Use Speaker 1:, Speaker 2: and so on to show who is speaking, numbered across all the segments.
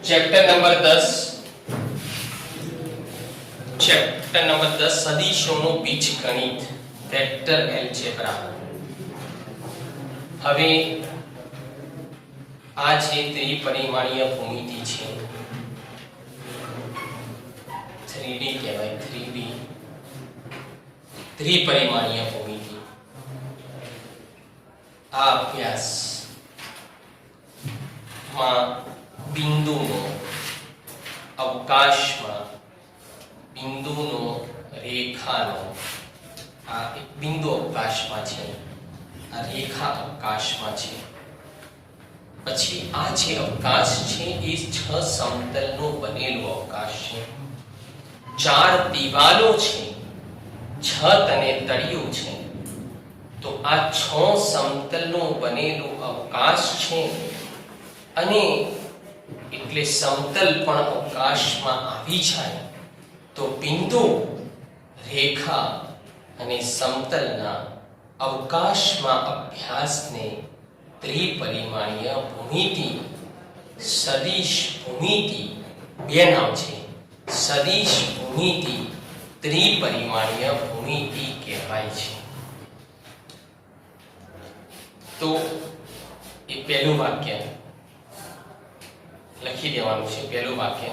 Speaker 1: Chapter number 10 સદિશોનું બીજગણિત vector algebra. હવે આ જે ત્રિપરિમાણીય ભૂમિતિ છે 3D કહેવાય 3D ત્રિપરિમાણીય ભૂમિતિ. આ અભ્યાસ માં બિંદુનો અવકાશમાં બિંદુનો રેખાનો આ એક બિંદુ અવકાશમાં છે, આ રેખા અવકાશમાં છે. પછી આ જે અવકાશ છે એ 6 સમતલનો બનેલો અવકાશ છે. 4 દિવાલો છે, છત અને તળિયું છે. તો આ 6 સમતલનો બનેલો અવકાશ છે અને એટલે સમતલ પણ અવકાશમાં આવી જાય તો બિંદુ, રેખા અને સમતલના અવકાશમાં અભ્યાસને ત્રિપરિમાણીય ભૂમિતિ, સદિશ ભૂમિતિ બે નામ છે. સદિશ ભૂમિતિ, ત્રિપરિમાણીય ભૂમિતિ કહેવાય છે. તો એ પહેલું વાક્ય લખી દેવાનું છે. પહેલું વાક્ય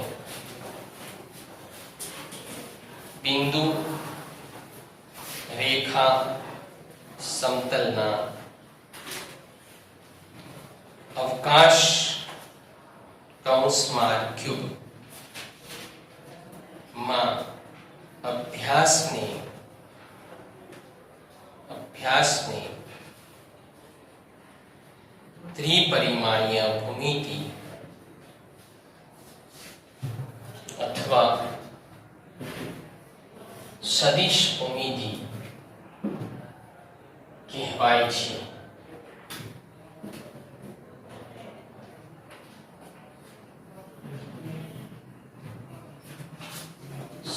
Speaker 1: બિંદુ, રેખા, સમતલના અવકાશ કૌંસમાં ક્યુબ માં અભ્યાસને ત્રિપરિમાણીય ભૂમિતિ અથવા સદિશ ભૂમિતિ કહેવાય છે.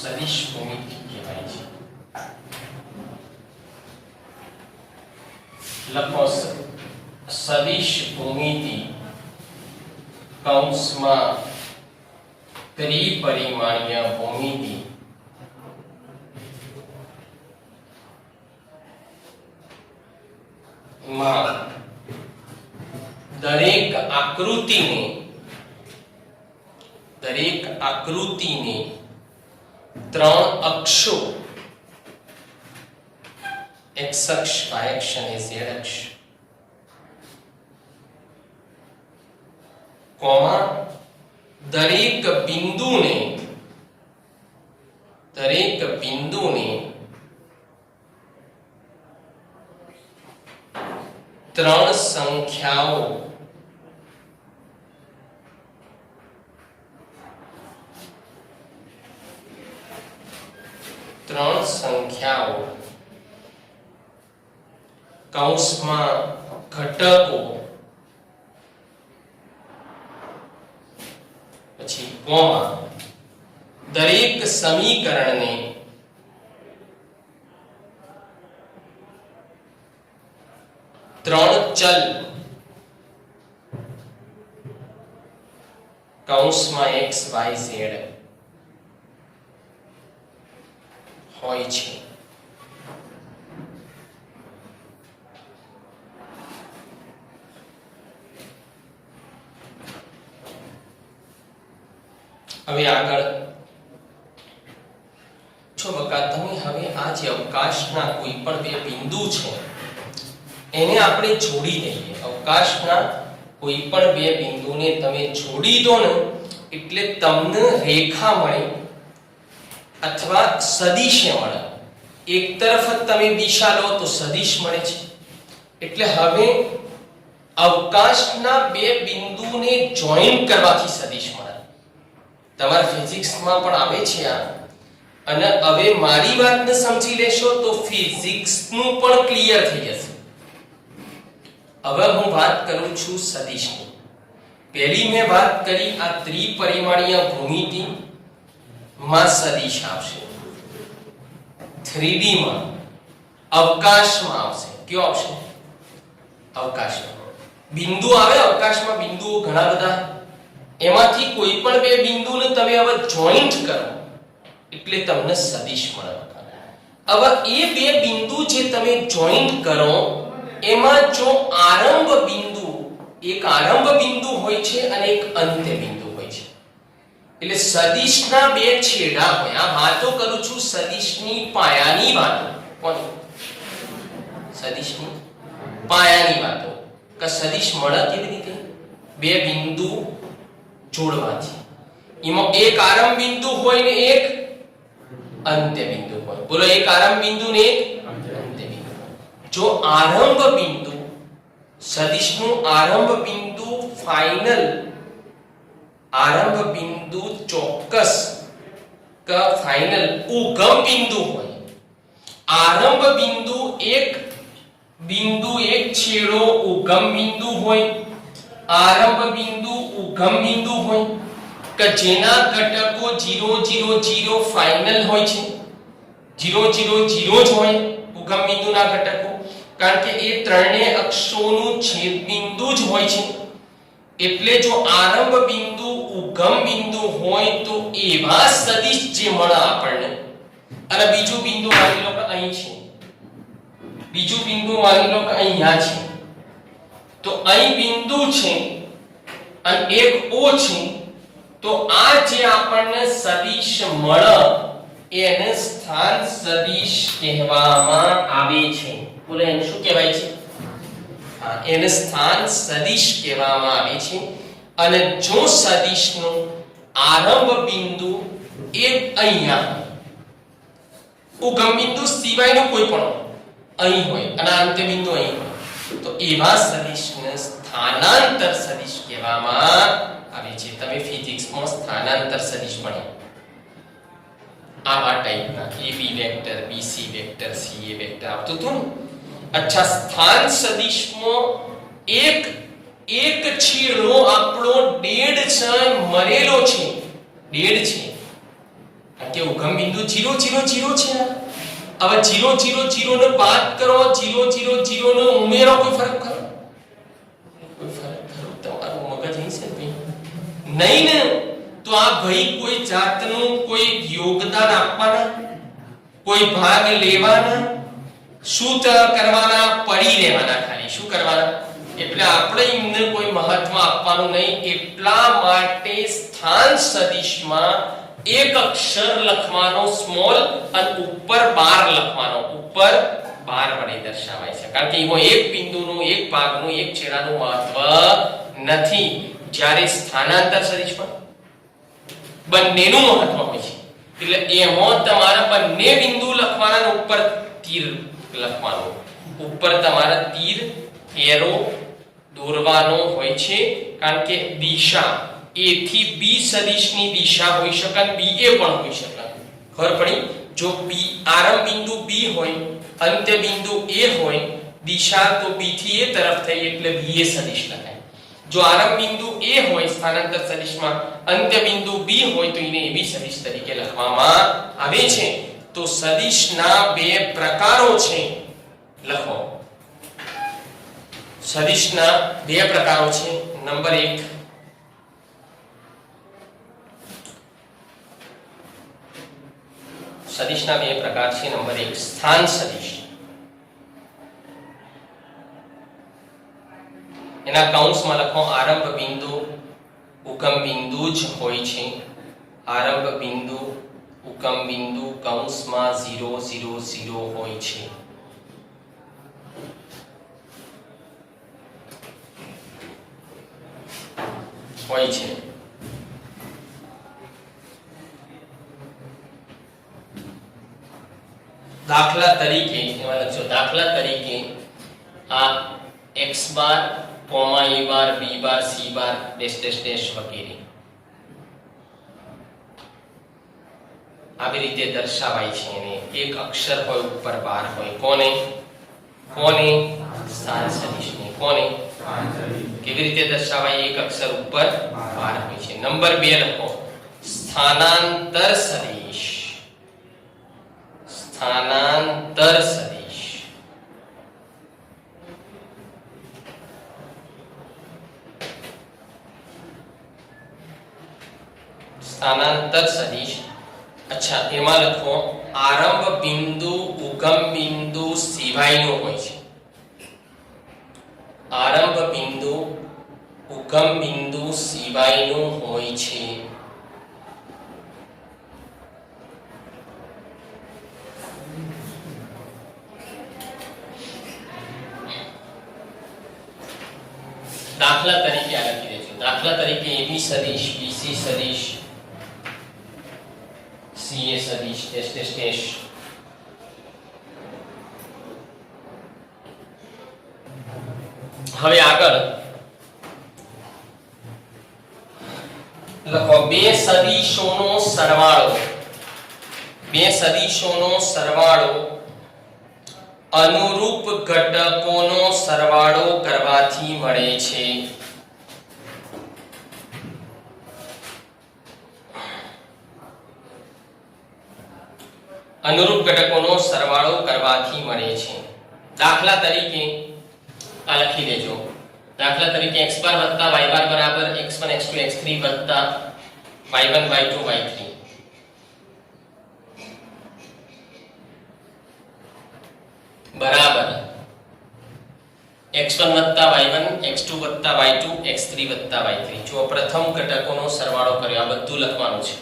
Speaker 1: સદિશ ભૂમિતિ કહેવાય છે. લખો સદિશ ભૂમિતિ કૌંસમાં ત્રિપરિમાણીય ભૂમિતિ માં દરેક આકૃતિને 3 અક્ષો x અક્ષ, y અક્ષ અને z અક્ષ કોમા દરેક બિંદુને 3 સંખ્યાઓ કૌંસમાં ઘટકો પછી કોમા દરેક સમીકરણને 3 ચલ કૌંસમાં x, y, z હોય છે. હવે આગળ છો બકા તમે હવે આ જે અવકાશના કોઈ પણ બે બિંદુ છે એને આપણે જોડી દઈએ. અવકાશના કોઈ પણ બે બિંદુને તમે જોડી દો ને એટલે તમને રેખા મળે અથવા સદિશ મળે. એક તરફ તમે દિશા લો તો સદિશ મળે છે. એટલે હવે અવકાશના બે બિંદુને જોઈન કરવાથી સદિશ મળે. તમારા ફિઝિક્સમાં પણ આવે છે આ. અને હવે મારી વાતને સમજી લેશો તો ફિઝિક્સનું પણ ક્લિયર થઈ જશે. હવે હું વાત કરું છું સદિશની. પહેલી મેં વાત કરી આ ત્રિપરિમાણીય ભૂમિતિ માં સદિશ આવશે. 3D માં અવકાશમાં આવશે. કયો આવશે? અવકાશમાં. બિંદુ આવે અવકાશમાં, બિંદુઓ ઘણા બધા એમાંથી કોઈ પણ બે બિંદુને તમે હવે જોઈન્ટ કરો એટલે તમને સદિશ મળે. હવે એ બે બિંદુ જે તમે જોઈન્ટ કરો એમાં જો આરંભ બિંદુ, એક આરંભ બિંદુ હોય છે અને એક અંત્ય બિંદુ હોય છે, એટલે સદિશના બે છેડા હોય. આ વાતો કરું છું સદિશની પાયાની વાતો. કોની? સદિશની પાયાની વાતો. કે સદિશ મળે કેવી રીતે? બે બિંદુ જોડવાથી. એમાં એક આરંભ બિંદુ હોય ને એક અંત્ય બિંદુ હોય. બોલો, એક આરંભ બિંદુ ને એક અંત્ય બિંદુ. જો આરંભ બિંદુ, સદિશનું આરંભ બિંદુ ફાઇનલ, આરંભ બિંદુ ચોક્કસ કે ફાઇનલ ઉગમ બિંદુ હોય, આરંભ બિંદુ એક છેડો ઉગમ બિંદુ હોય, આરંભ બિંદુ ઉગમ બિંદુ હોય કે જેના ઘટકો 0 0 0 ફાઇનલ હોય છે. 0 0 0 જ હોય ઉગમ બિંદુના ઘટકો, કારણ કે એ ત્રણેય અક્ષોનું છેદ બિંદુ જ હોય છે. એટલે જો આરંભ બિંદુ ઉગમ બિંદુ હોય તો એવા સદિશ જે મળે આપણને. અને બીજું બિંદુ માની લો કે અહીં છે, બીજું બિંદુ માની લો કે અહીંયા છે, તો અહીં બિંદુ છે અને એક O છે, તો આ જે આપણને સદિશ મળે એને સ્થાન સદિશ કહેવામાં આવે છે. બોલો, એને શું કહેવાય છે? એને સ્થાન સદિશ કહેવામાં આવે છે. અને જો સદિશનું આરંભ બિંદુ એ અહીંયા, ઉગમ બિંદુ સિવાયનું કોઈ પણ અહીં હોય અને અંત્ય બિંદુ અહીં હોય, તો એવા સદિશને સ્થાનાંતર સદિશ કહેવામાં આવે છે. તમે ફિઝિક્સમાં સ્થાનાંતર સદિશ ભણ્યા આવા ટાઈપના AB vector, BC vector, CA vector આવતું હતું ને. અચ્છા, સ્થાન સદિશમાં એક છેડો આપણો ડેડ છે, મરેલો છે, ડેડ છે, કારણ કે ઉગમ બિંદુ 0 0 0 છે. હવે 0 0 0 ને બાદ કરો, 0 0 0 ને ઉમેરો, કોઈ ફરક ખરો? કોઈ ફરક ખરો? તમારું મગજ અહીં છે ભાઈ? નહીં ને. તો આ ભાઈ કોઈ જાતનું કોઈ યોગદાન આપવાના, કોઈ ભાગ લેવાના, શું કરવાના? પડી રહેવાના ખાલી. શું કરવાના? એટલે આપણે એમને કોઈ મહત્વ આપવાનું નહીં. એટલા માટે સ્થાન સદિશમાં એક અક્ષર લખવાનો સ્મોલ અને ઉપર બાર લખવાનો, ઉપર બાર વડે દર્શાવાય છે. કારણ કે એમાં એક બિંદુનું, એક ભાગનું, એક છેડાનું મહત્વ નથી. જ્યારે સ્થાનાંતર સદિશમાં બંનેનું મહત્વ હોય છે. એટલે એમાં તમારે બંને બિંદુ લખવાના અને ઉપર તીર લખવાનું, ઉપર તમારે તીર એરો દોરવાનો હોય છે. કારણ કે દિશા A થી B સદિશની દિશા હોઈ શકે અને BA પણ હોઈ શકે. ખબર પડી? જો B આરંભ બિંદુ B હોય, અંત્ય બિંદુ A હોય, દિશા તો B થી A તરફ થઈ એટલે BA સદિશ લખાય. જો આરંભ બિંદુ A હોય સ્થાનાંતર સદિશમાં, અંત્ય બિંદુ B હોય તો એને AB સદિશ તરીકે લખવામાં આવે છે. તો સદિશના બે પ્રકારો છે. લખો, સદિશના બે પ્રકારો છે. નંબર 1, સદિશના બે પ્રકાર છે. નંબર 1, સ્થાન સદિશ. એના કૌંસમાં લખો, આરંભ બિંદુ ઉગમ બિંદુ જ હોય છે. આરંભ બિંદુ ઉગમ બિંદુ કૌંસમાં 0 0 0 હોય છે. હોય છે. દાખલા તરીકે એમાં લખજો, દાખલા તરીકે આ x bar, comma a bar, b bar, c bar, dash dash dash વગેરે આવી રીતે દર્શાવાય છે. એને એક અક્ષર હોય, ઉપર બાર હોય. કોને? સ્થાન સદિશને. કોને? કેવી રીતે દર્શાવાય? એક અક્ષર ઉપર બાર હોય છે. નંબર 2 લખો, સ્થાનાંતર સદિશ. સ્થાનાંતર સદિશ. સ્થાનાંતર સદિશ. અચ્છા, એમાં લખો આરંભ બિંદુ ઉગમ બિંદુ સિવાયનું હોય છે. આરંભ બિંદુ ઉગમ બિંદુ સિવાયનું હોય છે. દાખલા તરીકે આ લખી દેજો. દાખલા તરીકે AB સદિશ, BC સદિશ, CA સદિશ, ડેશ ડેશ ડેશ. હવે આગળ લખો બે સદિશોનો સરવાળો. બે સદિશોનો સરવાળો અનુરૂપ ઘટકોનો સરવાળો કરવાથી મળે છે. અનુરૂપ ઘટકોનો સરવાળો કરવાથી મળે છે. દાખલા તરીકે આ લખી દેજો. દાખલા તરીકે x બાર વત્તા y બાર બરાબર x1 x2 x3 વત્તા y1 y2 y3 બરાબર x1 વત્તા y1 x2 વત્તા y2 x3 વત્તા y3. જો પ્રથમ ઘટકોનો સરવાળો કર્યો, આ બધું લખવાનું છે.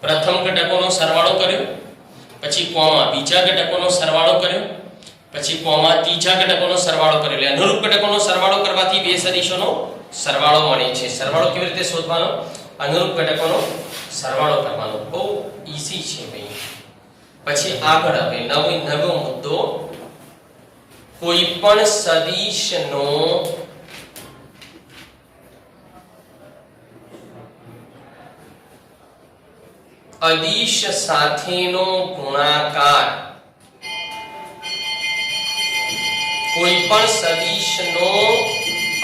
Speaker 1: પ્રથમ ઘટકોનો સરવાળો કર્યો, પછી કોમા બીજા ઘટકોનો સરવાળો કર્યો, પછી કોમા ત્રીજા ઘટકોનો સરવાળો કર્યો. એટલે અનુરૂપ ઘટકોનો સરવાળો કરવાથી બે સદિશોનો સરવાળો મળે છે. સરવાળો કેવી રીતે શોધવાનો? અનુરૂપ ઘટકોનો સરવાળો કરવાનો. બહુ ઈઝી છે ભાઈ. પછી આગળ હવે નવો મુદ્દો, કોઈ પણ સદિશનો અદિશ સાથેનો ગુણાકાર. કોઈ પણ સદિશનો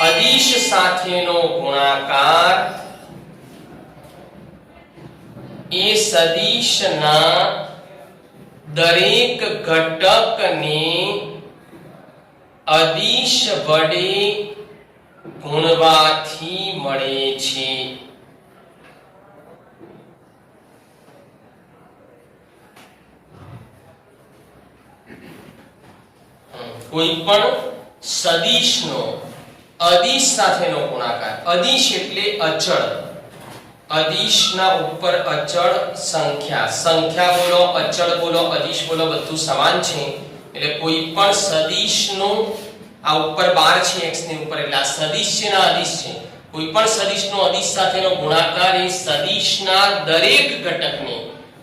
Speaker 1: અદિશ સાથેનો ગુણાકાર એ સદિશના દરેક ઘટકને અદિશ વડે ગુણવાથી મળે છે. કોઈ પણ સદિશનો અદિશ સાથેનો ગુણાકાર. અદિશ એટલે અચળ. અદિશના ઉપર અચળ સંખ્યા. સંખ્યા બોલો, અચળ બોલો, અદિશ બોલો, બધું સમાન છે. એટલે કોઈ પણ સદિશનો આ ઉપર 12 છે x ની ઉપર, એટલે આ સદિશ છે ના અદિશ છે. કોઈ પણ સદિશનો અદિશ સાથેનો ગુણાકાર એ સદિશના દરેક ઘટકને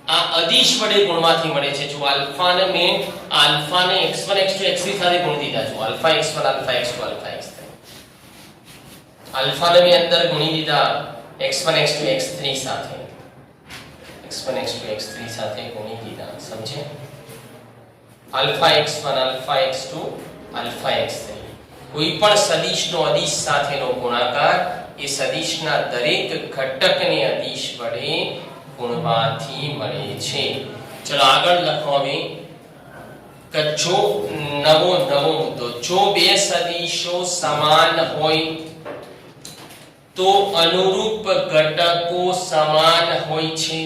Speaker 1: આ અદિશ વડે ગુણવાથી મળે છે. જો આલ્ફાને મેં આલ્ફાને x1 x2 x3 સાથે ગુણી દીધા. જો alpha x1 alpha x2 alpha x3, આલ્ફાને મેં અંદર ગુણી દીધા x1 x2 x3 સાથે. x1 x2 x3 સાથે ગુણી દીધા. સમજે? Alpha x1 alpha x2 alpha x3. કોઈ પણ સદિશનો અદિશ સાથેનો ગુણાકાર એ સદિશના દરેક ઘટકને અદિશ વડે ગુણવાથી મળે છે. ચલો આગળ લખો હવે કે જો નવો મુદ્દો, જો બે સદિશો સમાન હોય તો અનુરૂપ ઘટકો સમાન હોય છે.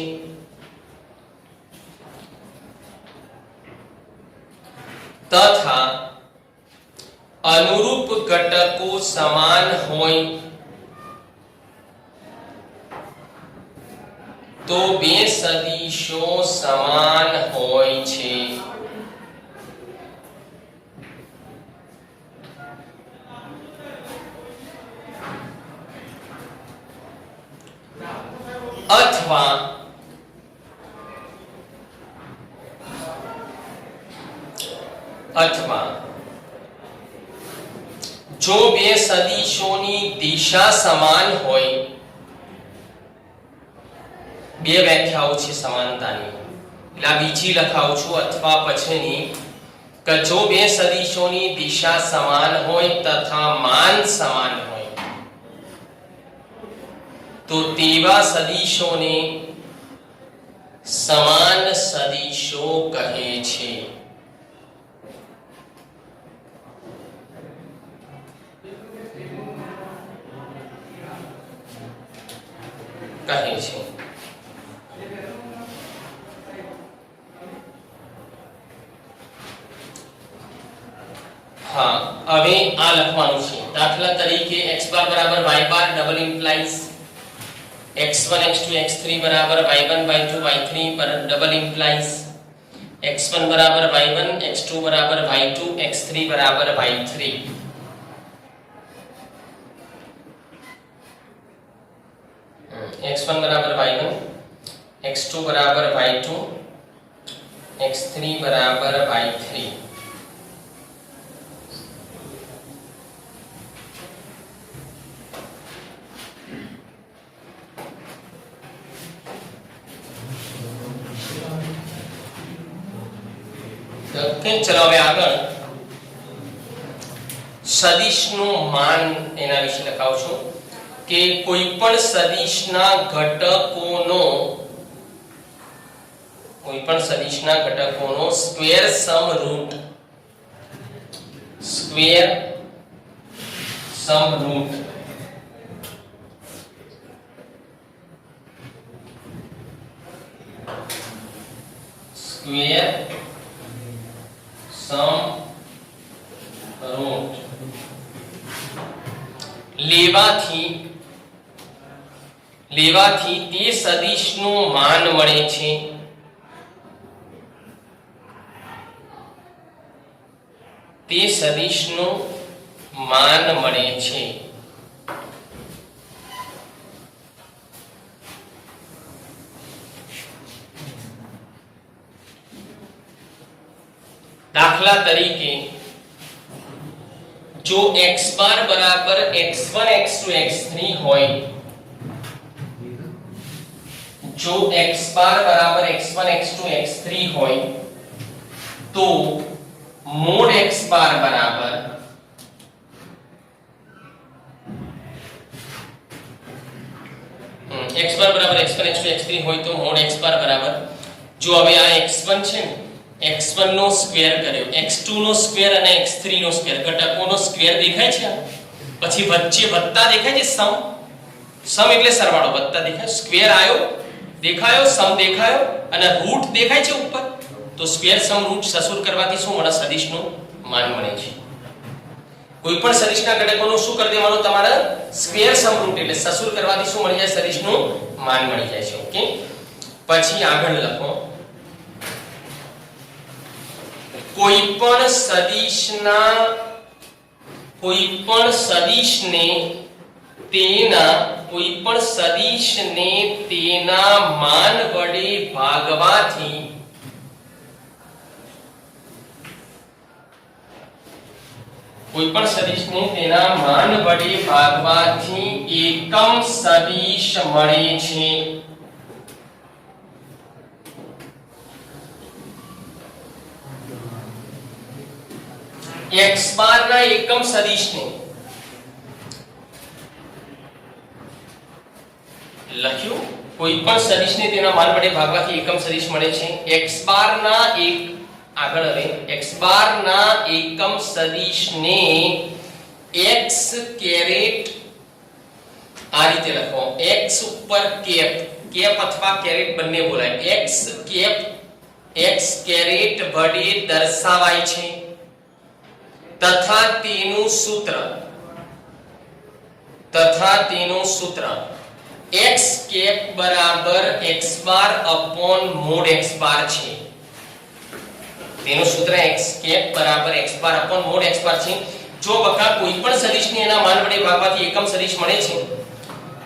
Speaker 1: તથા અનુરૂપ ઘટકો સમાન હોય તો બે સદિશો સમાન હોય છે. અથવા જો બે સદિશોની દિશા સમાન હોય. બે વ્યાખ્યાઓ છે સમાનતાની, એટલે આ બીજી લખાવું છું અથવા પછીની કે જો બે સદિશોની દિશા સમાન હોય તથા માન સમાન હોય તો તેવા સદિશોને સમાન સદિશો કહે છે. કહે છે। હા, હવે આ લખવાનું છે। દાખલા તરીકે x બાર બરાબર y બાર double implies x1 x2 x3 બરાબર y1 y2 y3 પર ડબલ ઇમ્પ્લાઇઝ x1 બરાબર y1 x2 બરાબર y2 x3 બરાબર y3। x1 બરાબર y1 x2 બરાબર y2 x3 બરાબર y3। ઓકે, ચલો હવે આગળ સદિશનું માન એના વિશે લખાવું છું કે કોઈ પણ સદિશના ઘટકોનો સ્ક્વેર સમ રૂટ લેવાથી તે સદિશનું માન મળે છે। દાખલા તરીકે જો x બાર બરાબર x1 x2 x3 હોય, જો x બાર બરાબર x1 x2 x3 હોય તો મોડ x બાર બરાબર x બાર બરાબર x1 x2 x3 હોય તો મોડ x બાર બરાબર, જો હવે આ x1 છે ને x1 નો સ્ક્વેર કર્યો, x2 નો સ્ક્વેર અને x3 નો સ્ક્વેર, ઘટકોનો સ્ક્વેર દેખાય છે, પછી વચ્ચે વત્તા દેખાય છે, સમ એટલે સરવાળો, વત્તા દેખાય, સ્ક્વેર આયો દેખાયો, સમ દેખાયો અને રૂટ દેખાય છે ઉપર, તો સ્ક્વેર સમ રૂટ સસુર કરવાથી શું મળે? સદિશનું માન મળે છે। કોઈ પણ સદિશના ઘટકોનું શું કરી દેવાનું? તમારે સ્ક્વેર સમ રૂટ એટલે સસુર કરવાથી શું મળી જાય? સદિશનું માન મળી જાય છે। ઓકે, પછી આગળ લખો કોઈ પણ સદિશને તેના માન વડે ભાગવાથી એકમ સદિશ મળે છે। x બાર ના એકમ સદિશને લખ્યું, કોઈ પણ સદિશને તેના માન વડે ભાગવાથી એકમ સદિશ મળે છે। x બાર ના આગળ હવે x બાર ના એકમ સદિશને x કેરેટ આ રીતે લખો, x ઉપર કેપ અથવા કેરેટ બંને બોલાય, x કેરેટ વડે દર્શાવાય છે તથા તેનું સૂત્ર x કેપ બરાબર x બાર અપોન મોડ x બાર છે। તેનું સૂત્ર x કેપ બરાબર x બાર અપોન મોડ x બાર છે। જો બકા કોઈ પણ સદિશને એના માન વડે ભાગવાથી એકમ સદિશ મળે છે,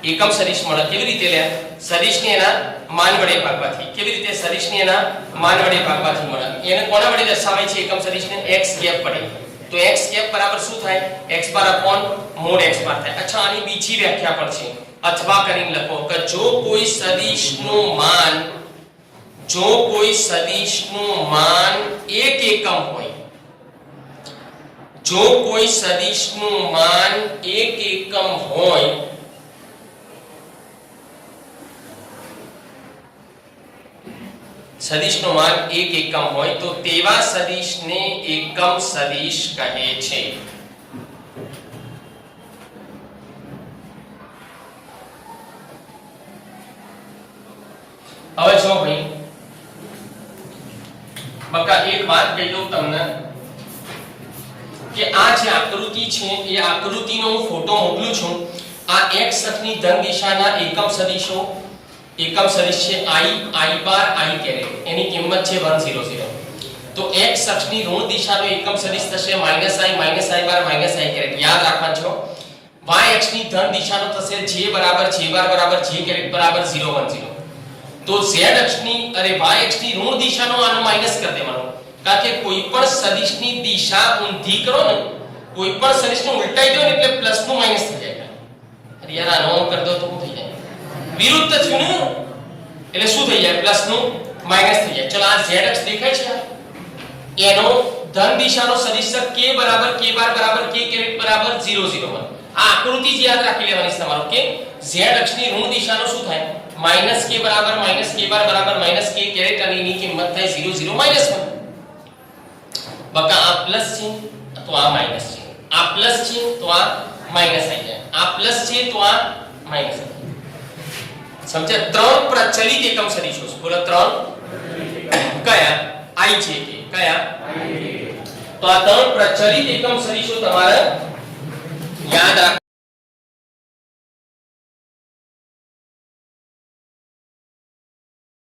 Speaker 1: એકમ સદિશ મળે કેવી રીતે લે? સદિશને એના માન વડે ભાગવાથી, કેવી રીતે? સદિશને એના માન વડે ભાગવાથી મળે। એને કોના વડે દર્શાવાય છે એકમ સદિશને? x કેપ વડે, તો x કેપ બરાબર શું થાય? x બાર અપોન મોડ x બાર થાય। અચ્છા, આની બીજી વ્યાખ્યા પણ છે, અથવા કરીને લખો કે જો કોઈ સદિશનું માન 1 એકમ હોય, જો કોઈ સદિશનું માન 1 એકમ હોય સદિશનું માન 1 એકમ હોય તો તેવા સદિશને એકમ સદિશ કહે છે। હવે જો ભાઈ બકા એક વાત કહી દઉં તમને કે આ જે આકૃતિ છે એ આકૃતિનો હું ફોટો મોકલું છું. આ x અક્ષની ધન દિશાના એકમ સદિશો છે i બાર i કેરેટ, એની કિંમત છે 100. તો x અક્ષની ઋણ દિશાનો એકમ સદિશ થશે -i બાર -i કેરેટ. યાદ રાખવાનું છો. y અક્ષની ધન દિશાનો થશે j બરાબર j બાર બરાબર j કેરેટ બરાબર 0 1 0. તો z અક્ષની અરે y અક્ષની ઋણ દિશાનો આનો માઈનસ કરી દેવાનો, કારણ કે કોઈ પણ સદિશની દિશા ઊંધી કરો ને, કોઈ પણ સદિશને ઉલટાઈ દો ને એટલે પ્લસ નું માઈનસ થઈ જાય. અરે યાર આનો કરી દો તો શું થઈ જાય? વિરુદ્ધ થયું ને, એટલે શું થઈ જાય? પ્લસ નું માઈનસ થઈ જાય. ચલો આ z અક્ષ દેખાય છે, એનો ધન દિશાનો સદિશ k બરાબર k બાર બરાબર k કેરેટ બરાબર 0 0 1. આ આકૃતિ જ યાદ રાખી લેવાની છે તમારો કે z અક્ષની ઋણ દિશાનો શું થાય? -k બરાબર -k બાર બરાબર -k કેરેટ અને એની કિંમત થાય 0 0 -1. બકા આ પ્લસ છે તો આ માઈનસ છે, આ પ્લસ છે તો આ માઈનસ થઈ જાય, આ પ્લસ છે તો આ માઈનસ થઈ જાય. સમજ્યા? ત્રણ પ્રચલિત એકમ સદિશો છે. બોલો ત્રણ કયા? i છે કે કયા? તો આ ત્રણ પ્રચલિત એકમ સદિશો તમારે યાદ રાખ.